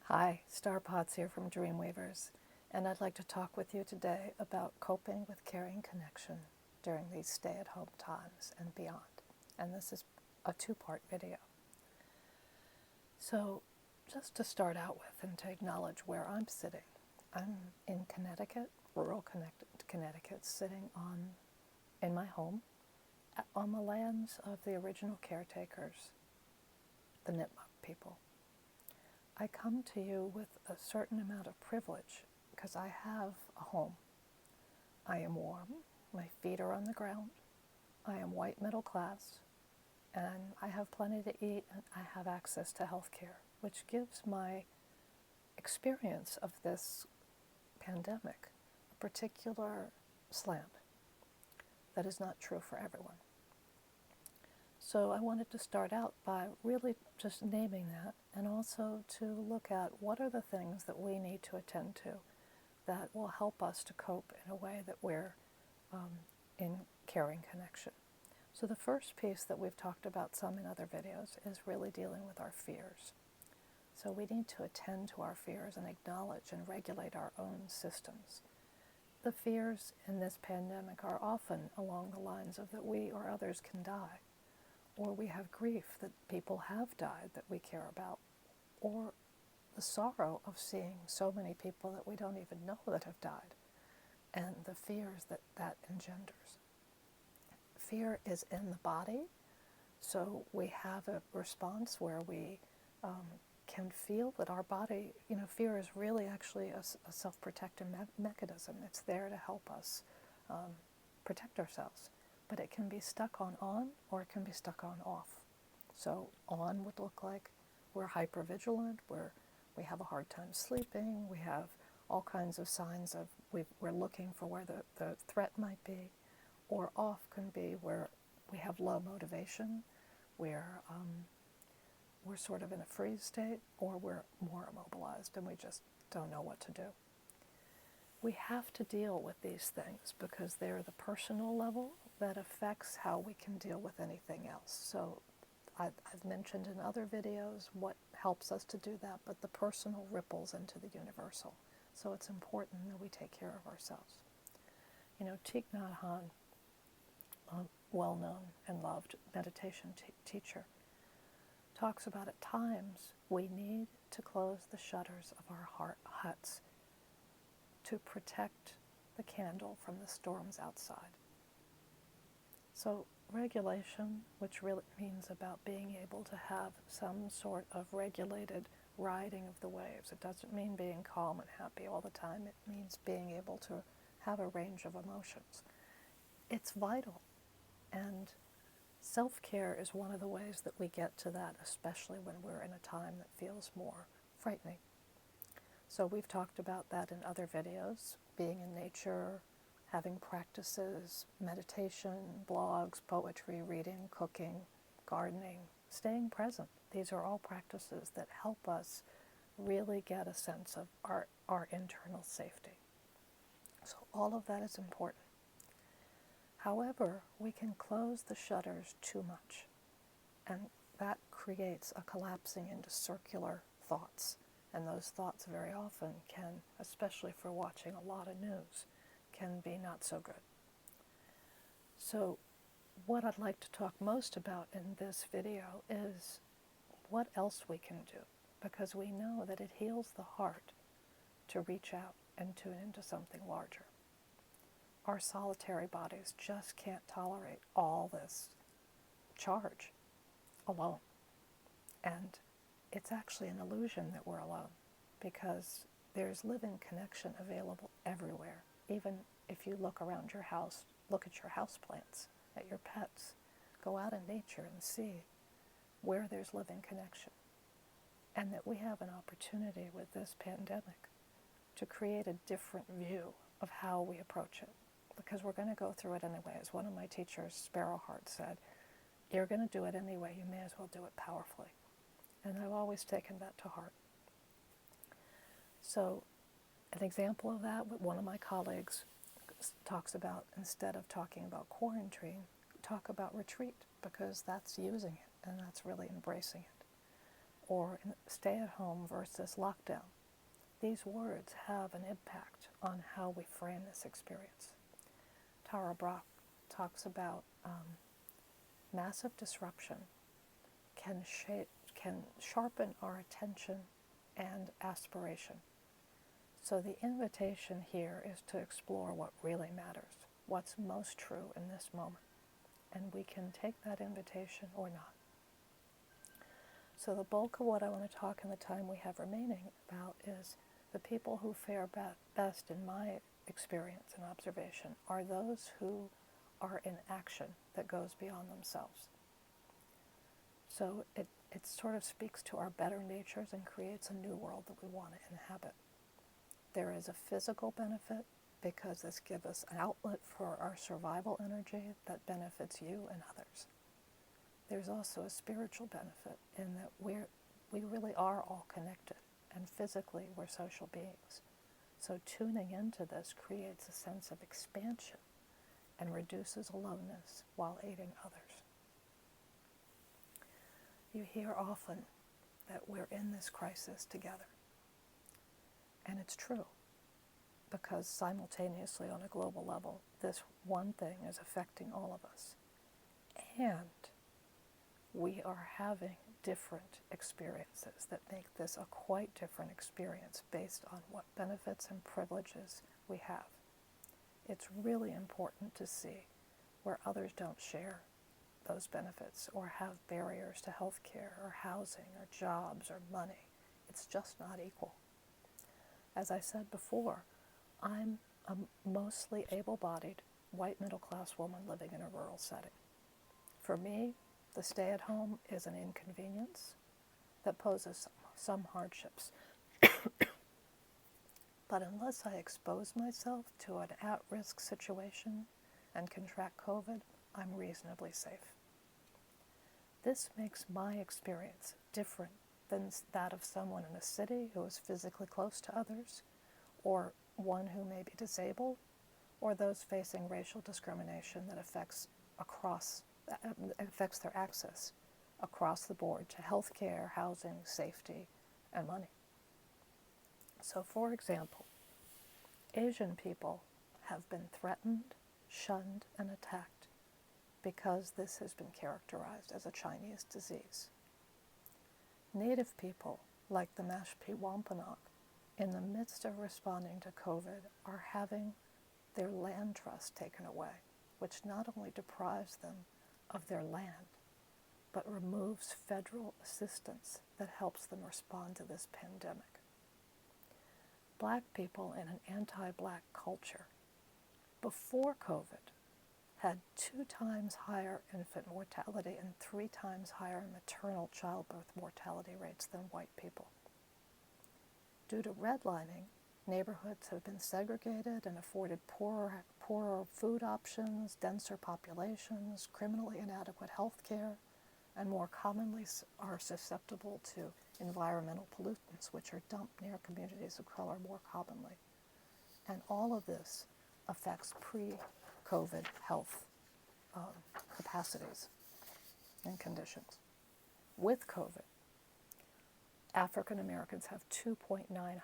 Hi, Star Pots here from Dreamweavers, and I'd like to talk with you today about coping with caring connection during these stay-at-home times and beyond. And this is a two-part video. So, just to start out with and to acknowledge where I'm sitting, I'm in Connecticut, rural Connecticut, sitting in my home on the lands of the original caretakers, the Nipmuc people. I come to you with a certain amount of privilege because I have a home. I am warm, my feet are on the ground, I am white middle class, and I have plenty to eat and I have access to health care, which gives my experience of this pandemic a particular slant that is not true for everyone. So I wanted to start out by really just naming that and also to look at what are the things that we need to attend to that will help us to cope in a way that we're in caring connection. So the first piece that we've talked about some in other videos is really dealing with our fears. So we need to attend to our fears and acknowledge and regulate our own systems. The fears in this pandemic are often along the lines of that we or others can die, or we have grief that people have died that we care about, or the sorrow of seeing so many people that we don't even know that have died, and the fears that that engenders. Fear is in the body, so we have a response where we can feel that our body, fear is really actually a self-protective mechanism. It's there to help us protect ourselves. But it can be stuck on or it can be stuck on off. So on would look like we're hypervigilant, we have a hard time sleeping, we have all kinds of signs of we're looking for where the threat might be. Or off can be where we have low motivation, where we're sort of in a freeze state, or we're more immobilized and we just don't know what to do. We have to deal with these things because they're the personal level that affects how we can deal with anything else. So I've mentioned in other videos what helps us to do that, but the personal ripples into the universal. So it's important that we take care of ourselves. Thich Nhat Hanh, a well-known and loved meditation teacher, talks about at times we need to close the shutters of our huts to protect the candle from the storms outside. So regulation, which really means about being able to have some sort of regulated riding of the waves. It doesn't mean being calm and happy all the time. It means being able to have a range of emotions. It's vital. And self-care is one of the ways that we get to that, especially when we're in a time that feels more frightening. So we've talked about that in other videos, being in nature, having practices, meditation, blogs, poetry, reading, cooking, gardening, staying present. These are all practices that help us really get a sense of our internal safety. So all of that is important. However, we can close the shutters too much, and that creates a collapsing into circular thoughts. And those thoughts very often can, especially for watching a lot of news, can be not so good. So what I'd like to talk most about in this video is what else we can do, because we know that it heals the heart to reach out and tune into something larger. Our solitary bodies just can't tolerate all this charge alone. And it's actually an illusion that we're alone, because there's living connection available everywhere. Even if you look around your house, look at your houseplants, at your pets, go out in nature and see where there's living connection. And that we have an opportunity with this pandemic to create a different view of how we approach it, because we're going to go through it anyway. As one of my teachers, Sparrowheart, said, you're going to do it anyway, you may as well do it powerfully. And I've always taken that to heart. So an example of that, one of my colleagues talks about, instead of talking about quarantine, talk about retreat, because that's using it and that's really embracing it. or stay at home versus lockdown. These words have an impact on how we frame this experience. Tara Brach talks about massive disruption can sharpen our attention and aspiration. So the invitation here is to explore what really matters, what's most true in this moment. And we can take that invitation or not. So the bulk of what I want to talk in the time we have remaining about is the people who fare best in my experience and observation are those who are in action that goes beyond themselves. So it sort of speaks to our better natures and creates a new world that we want to inhabit. There is a physical benefit because this gives us an outlet for our survival energy that benefits you and others. There's also a spiritual benefit in that we really are all connected, and physically we're social beings. So tuning into this creates a sense of expansion and reduces aloneness while aiding others. You hear often that we're in this crisis together. And it's true, because simultaneously on a global level, this one thing is affecting all of us. And we are having different experiences that make this a quite different experience based on what benefits and privileges we have. It's really important to see where others don't share those benefits or have barriers to health care or housing or jobs or money. It's just not equal. As I said before, I'm a mostly able-bodied, white middle-class woman living in a rural setting. For me, the stay-at-home is an inconvenience that poses some hardships. But unless I expose myself to an at-risk situation and contract COVID, I'm reasonably safe. This makes my experience different than that of someone in a city who is physically close to others, or one who may be disabled, or those facing racial discrimination that affects their access across the board to health care, housing, safety, and money. So, for example, Asian people have been threatened, shunned, and attacked because this has been characterized as a Chinese disease. Native people, like the Mashpee Wampanoag, in the midst of responding to COVID, are having their land trust taken away, which not only deprives them of their land, but removes federal assistance that helps them respond to this pandemic. Black people in an anti-black culture, before COVID, had 2 times higher infant mortality and 3 times higher maternal childbirth mortality rates than white people. Due to redlining, neighborhoods have been segregated and afforded poorer food options, denser populations, criminally inadequate health care, and more commonly are susceptible to environmental pollutants, which are dumped near communities of color more commonly. And all of this affects pre-COVID health capacities and conditions. With COVID, African Americans have 2.9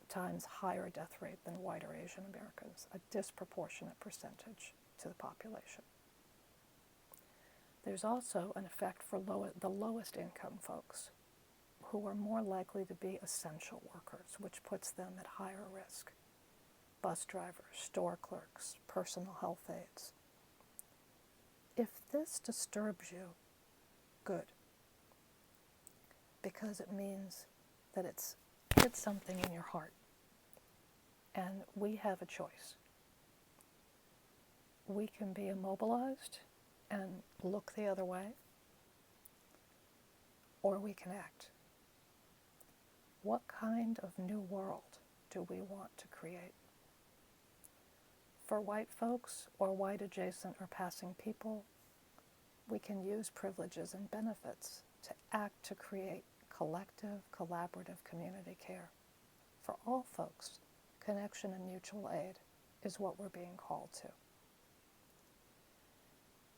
times higher death rate than white or Asian Americans, a disproportionate percentage to the population. There's also an effect for the lowest income folks, who are more likely to be essential workers, which puts them at higher risk. Bus drivers, store clerks, personal health aides. If this disturbs you, good, because it means that it's hit something in your heart. And we have a choice. We can be immobilized and look the other way, or we can act. What kind of new world do we want to create? For white folks or white adjacent or passing people, we can use privileges and benefits to act to create collective, collaborative community care. For all folks, connection and mutual aid is what we're being called to.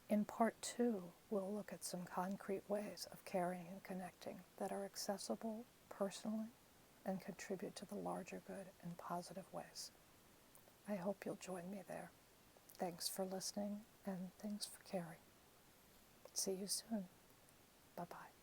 In part 2, we'll look at some concrete ways of caring and connecting that are accessible personally and contribute to the larger good in positive ways. I hope you'll join me there. Thanks for listening, and thanks for caring. See you soon. Bye-bye.